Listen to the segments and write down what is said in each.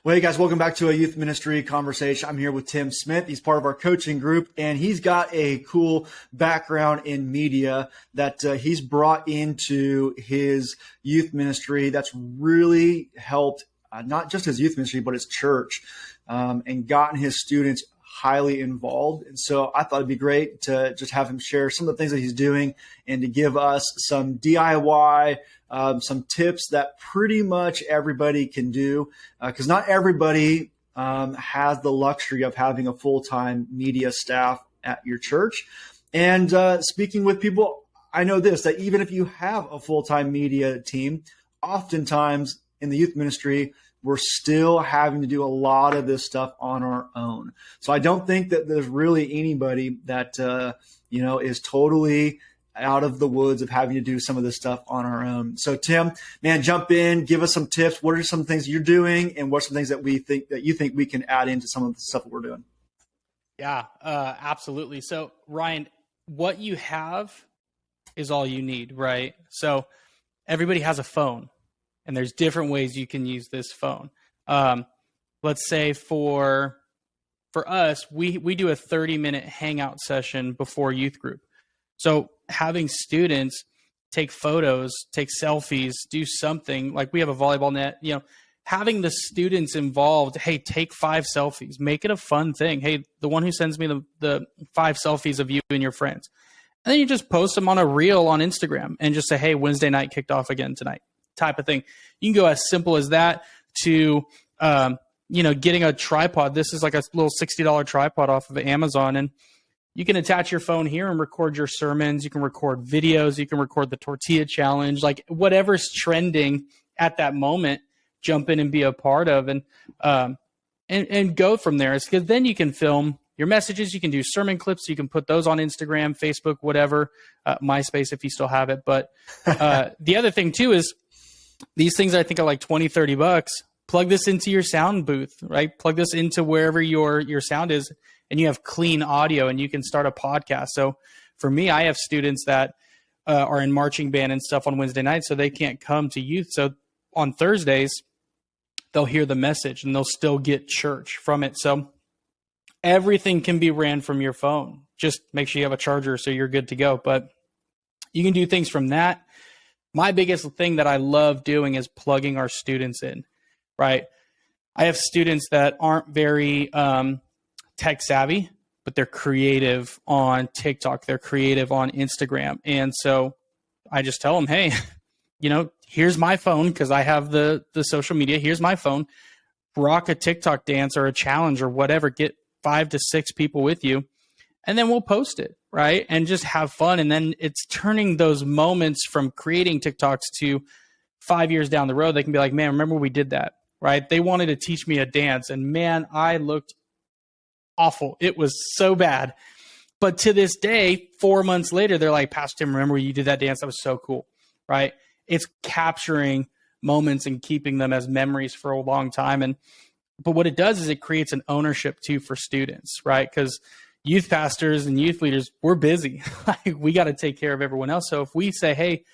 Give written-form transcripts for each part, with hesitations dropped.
Well, hey guys, welcome back to a youth ministry conversation. I'm here with Tim Smith. He's part of our coaching group, and he's got a cool background in media that he's brought into his youth ministry that's really helped not just his youth ministry, but his church, and gotten his students highly involved. And so I thought it'd be great to just have him share some of the things that he's doing and to give us some DIY, some tips that pretty much everybody can do, because not everybody has the luxury of having a full-time media staff at your church. And speaking with people, I know this, that even if you have a full-time media team, oftentimes in the youth ministry, we're still having to do a lot of this stuff on our own. So I don't think that there's really anybody that, is totally out of the woods of having to do some of this stuff on our own. So Tim, man, jump in, give us some tips. What are some things you're doing, and what are some things that you think we can add into some of the stuff that we're doing? Yeah, absolutely. So Ryan, what you have is all you need, right? So everybody has a phone, and there's different ways you can use this phone. Let's say for us, we do a 30-minute hangout session before youth group. So having students take photos, take selfies, do something like we have a volleyball net, having the students involved. Hey, take 5 selfies, make it a fun thing. Hey, the one who sends me the 5 selfies of you and your friends. And then you just post them on a reel on Instagram and just say, hey, Wednesday night kicked off again tonight, type of thing. You can go as simple as that to, getting a tripod. This is like a little $60 tripod off of Amazon, and you can attach your phone here and record your sermons. You can record videos. You can record the tortilla challenge, like whatever's trending at that moment, jump in and be a part of, and go from there. It's because then you can film your messages. You can do sermon clips. You can put those on Instagram, Facebook, whatever, MySpace if you still have it. But the other thing too is these things I think are like $20-$30. Plug this into your sound booth, right? Plug this into wherever your sound is, and you have clean audio, and you can start a podcast. So for me, I have students that are in marching band and stuff on Wednesday nights, so they can't come to youth. So on Thursdays, they'll hear the message and they'll still get church from it. So everything can be ran from your phone. Just make sure you have a charger so you're good to go. But you can do things from that. My biggest thing that I love doing is plugging our students in, right? I have students that aren't very tech savvy, but they're creative on TikTok. They're creative on Instagram. And so I just tell them, hey, here's my phone because I have the social media. Here's my phone. Rock a TikTok dance or a challenge or whatever. Get 5 to 6 people with you, and then we'll post it, right? And just have fun. And then it's turning those moments from creating TikToks to 5 years down the road. They can be like, man, remember we did that, right? They wanted to teach me a dance, and man, I looked awful. It was so bad. But to this day, 4 months later, they're like, Pastor Tim, remember you did that dance? That was so cool, right? It's capturing moments and keeping them as memories for a long time. But what it does is it creates an ownership too for students, right? Because youth pastors and youth leaders, we're busy. Like, we got to take care of everyone else. So if we say, hey,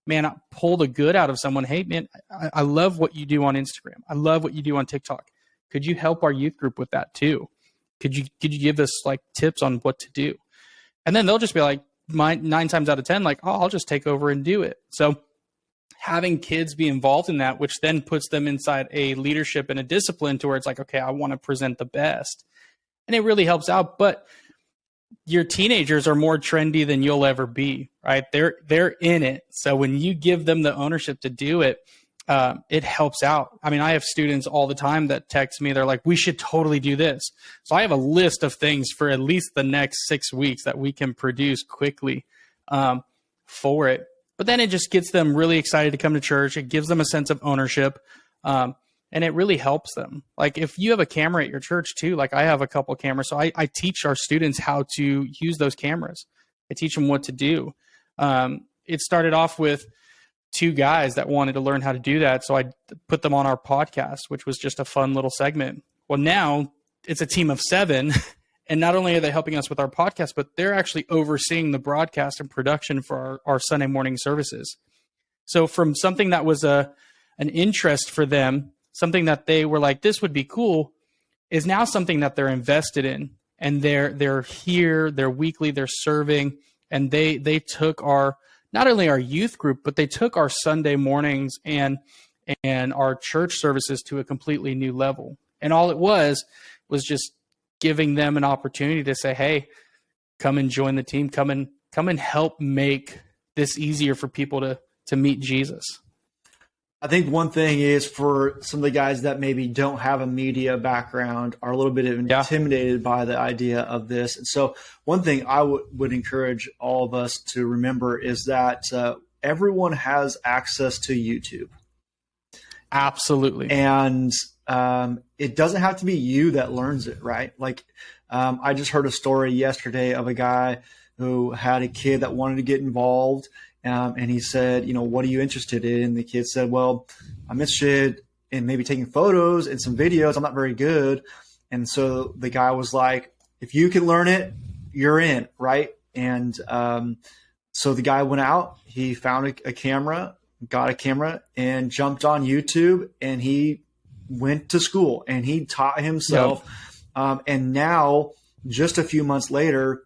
man, pull the good out of someone. Hey, man, I love what you do on Instagram. I love what you do on TikTok. Could you help our youth group with that too? Could you give us like tips on what to do? And then they'll just be like 9 times out of 10, like, oh, I'll just take over and do it. So having kids be involved in that, which then puts them inside a leadership and a discipline to where it's like, okay, I want to present the best. And it really helps out. But your teenagers are more trendy than you'll ever be, right? They're in it. So when you give them the ownership to do it, it helps out. I mean, I have students all the time that text me. They're like, we should totally do this. So I have a list of things for at least the next 6 weeks that we can produce quickly for it. But then it just gets them really excited to come to church. It gives them a sense of ownership. And it really helps them. Like if you have a camera at your church too, like I have a couple cameras. So I teach our students how to use those cameras. I teach them what to do. It started off with 2 guys that wanted to learn how to do that. So I put them on our podcast, which was just a fun little segment. Well, now it's a team of 7. And not only are they helping us with our podcast, but they're actually overseeing the broadcast and production for our Sunday morning services. So from something that was an interest for them something that they were like, this would be cool, is now something that they're invested in. And they're here, they're weekly, they're serving, and they took our, not only our youth group, but they took our Sunday mornings and our church services to a completely new level. And all it was just giving them an opportunity to say, hey, come and join the team, come and help make this easier for people to meet Jesus. I think one thing is, for some of the guys that maybe don't have a media background, are a little bit intimidated by the idea of this. And so one thing I would encourage all of us to remember is that everyone has access to YouTube. Absolutely. And it doesn't have to be you that learns it, right? Like I just heard a story yesterday of a guy who had a kid that wanted to get involved. And he said, what are you interested in? And the kid said, well, I'm interested in maybe taking photos and some videos. I'm not very good. And so the guy was like, if you can learn it, you're in, right? And so the guy went out, he found a camera, got a camera, and jumped on YouTube, and he went to school and he taught himself. Yep. And now, just a few months later,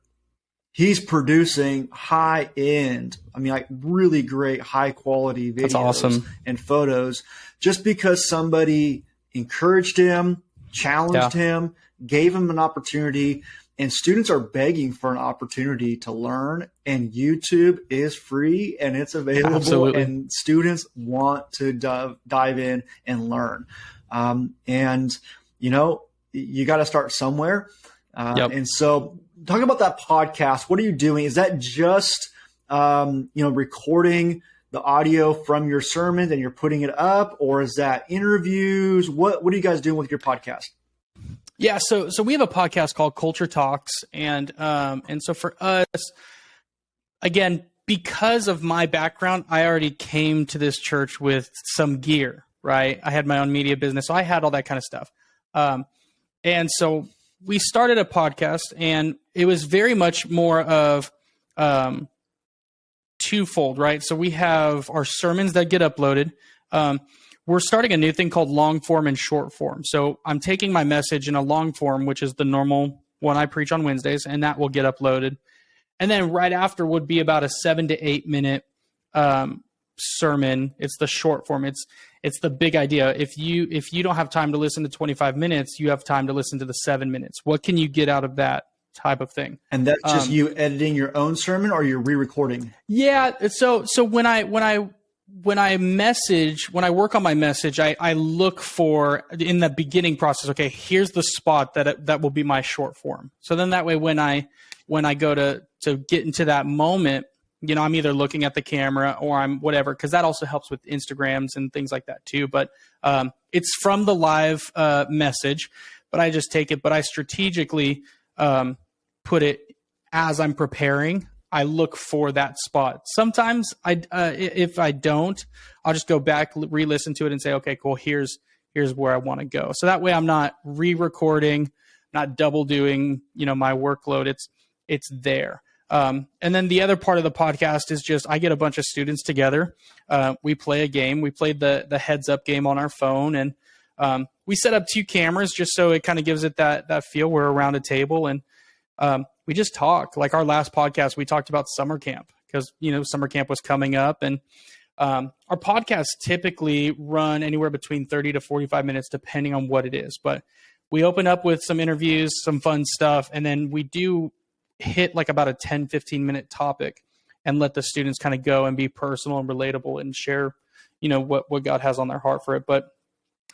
he's producing high end, like really great, high quality videos and photos, just because somebody encouraged him, challenged him, gave him an opportunity. And students are begging for an opportunity to learn, and YouTube is free and it's available. Absolutely. And students want to dive in and learn. And you got to start somewhere. And so, talking about that podcast, what are you doing? Is that just, recording the audio from your sermons and you're putting it up, or is that interviews? What are you guys doing with your podcast? Yeah. So we have a podcast called Culture Talks. And so for us, again, because of my background, I already came to this church with some gear, right? I had my own media business, so I had all that kind of stuff. And so we started a podcast, and it was very much more of twofold, right? So we have our sermons that get uploaded. We're starting a new thing called long form and short form. So I'm taking my message in a long form, which is the normal one I preach on Wednesdays, and that will get uploaded. And then right after would be about a 7 to 8 minute sermon. It's the short form. It's the big idea. If you don't have time to listen to 25 minutes, you have time to listen to the 7 minutes. What can you get out of that type of thing? And that's just you editing your own sermon, or you're re-recording? Yeah. So when I work on my message, I look for, in the beginning process, okay, here's the spot that will be my short form. So then that way, when I go to get into that moment, I'm either looking at the camera or I'm whatever, because that also helps with Instagrams and things like that too. But it's from the live message, but I just take it, but I strategically put it as I'm preparing. I look for that spot. Sometimes if I don't, I'll just go back, re-listen to it and say, okay, cool. Here's where I want to go. So that way I'm not re-recording, not double doing, my workload. It's there. And then the other part of the podcast is just, I get a bunch of students together. We play a game. We played the heads up game on our phone, and we set up 2 cameras just so it kind of gives it that feel. We're around a table, and we just talk. Like our last podcast, we talked about summer camp, because, summer camp was coming up, and our podcasts typically run anywhere between 30 to 45 minutes, depending on what it is. But we open up with some interviews, some fun stuff, and then we do hit like about a 10, 15 minute topic and let the students kind of go and be personal and relatable and share, what God has on their heart for it. But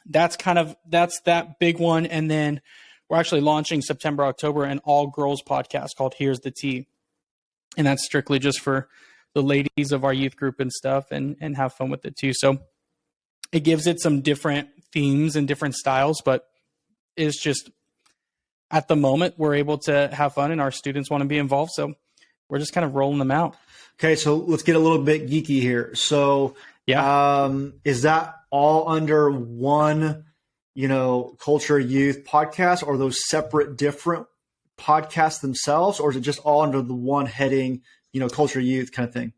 that's that big one. And then we're actually launching September, October, an all girls podcast called Here's the Tea. And that's strictly just for the ladies of our youth group and stuff, and have fun with it too. So it gives it some different themes and different styles, but it's just, at the moment, we're able to have fun and our students want to be involved. So we're just kind of rolling them out. Okay. So let's get a little bit geeky here. So is that all under one, Culture Youth podcast, or those separate different podcasts themselves, or is it just all under the one heading, Culture Youth kind of thing?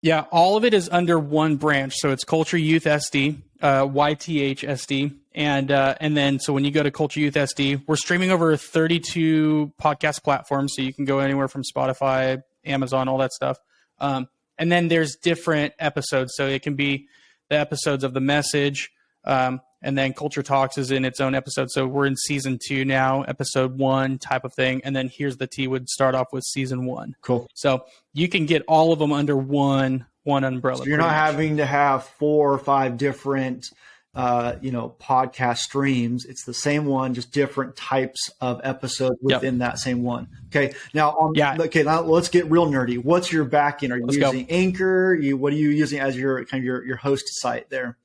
Yeah, all of it is under one branch. So it's Culture Youth SD, YTH SD. And then, so when you go to Culture Youth SD, we're streaming over 32 podcast platforms. So you can go anywhere from Spotify, Amazon, all that stuff. And then there's different episodes. So it can be the episodes of The Message. And then Culture Talks is in its own episode. So we're in season 2 now, episode 1 type of thing. And then Here's the Tea would start off with season 1. Cool. So you can get all of them under one umbrella. So you're not having to have 4 or 5 different, podcast streams. It's the same one, just different types of episodes within that same one. Okay. Now, now let's get real nerdy. What's your backend? Are you using Anchor? What are you using as your kind of your host site there?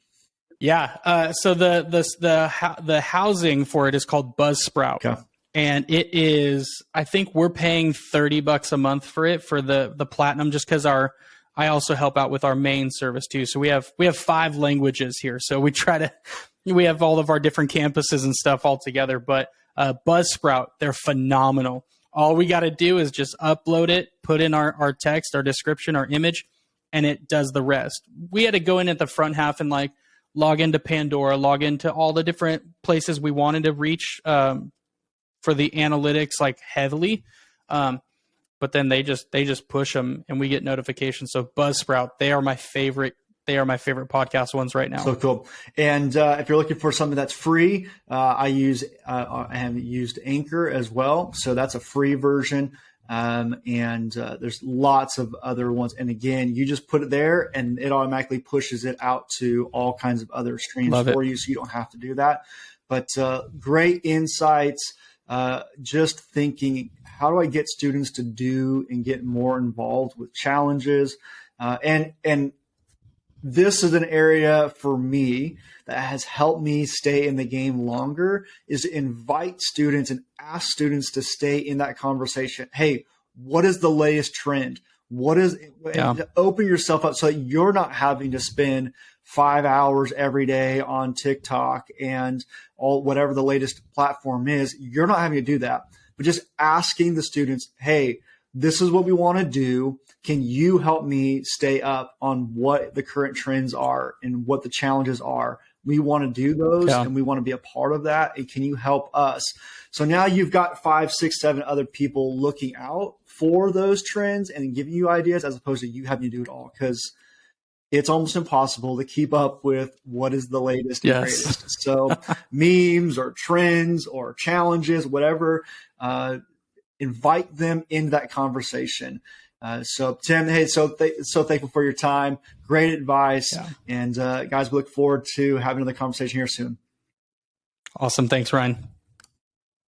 Yeah. So the housing for it is called Buzzsprout. Okay. And it is, I think we're paying $30 a month for it, for the platinum, just because I also help out with our main service too. So we have 5 languages here. So we have all of our different campuses and stuff all together. But Buzzsprout, they're phenomenal. All we got to do is just upload it, put in our text, our description, our image, and it does the rest. We had to go in at the front half and log into Pandora, log into all the different places we wanted to reach for the analytics heavily. But then they just push them and we get notifications. So Buzzsprout, they are my favorite podcast ones right now. So cool. And if you're looking for something that's free, I have used Anchor as well. So that's a free version. And there's lots of other ones. And again, you just put it there and it automatically pushes it out to all kinds of other streams for you. So you don't have to do that. But great insights. Just thinking, how do I get students to do and get more involved with challenges? And this is an area for me that has helped me stay in the game longer, is to invite students and ask students to stay in that conversation. Hey, what is the latest trend? Open yourself up so that you're not having to spend 5 hours every day on TikTok and whatever the latest platform is. You're not having to do that, but just asking the students, hey, this is what we want to do. Can you help me stay up on what the current trends are and what the challenges are? We want to do those and we want to be a part of that. And can you help us? So now you've got 5, 6, 7 other people looking out for those trends and giving you ideas, as opposed to you having to do it all, because it's almost impossible to keep up with what is the latest and greatest. So memes or trends or challenges, whatever, invite them into that conversation. So Tim, hey, so thankful for your time. Great advice. And guys, we look forward to having another conversation here soon. Awesome. Thanks, Ryan.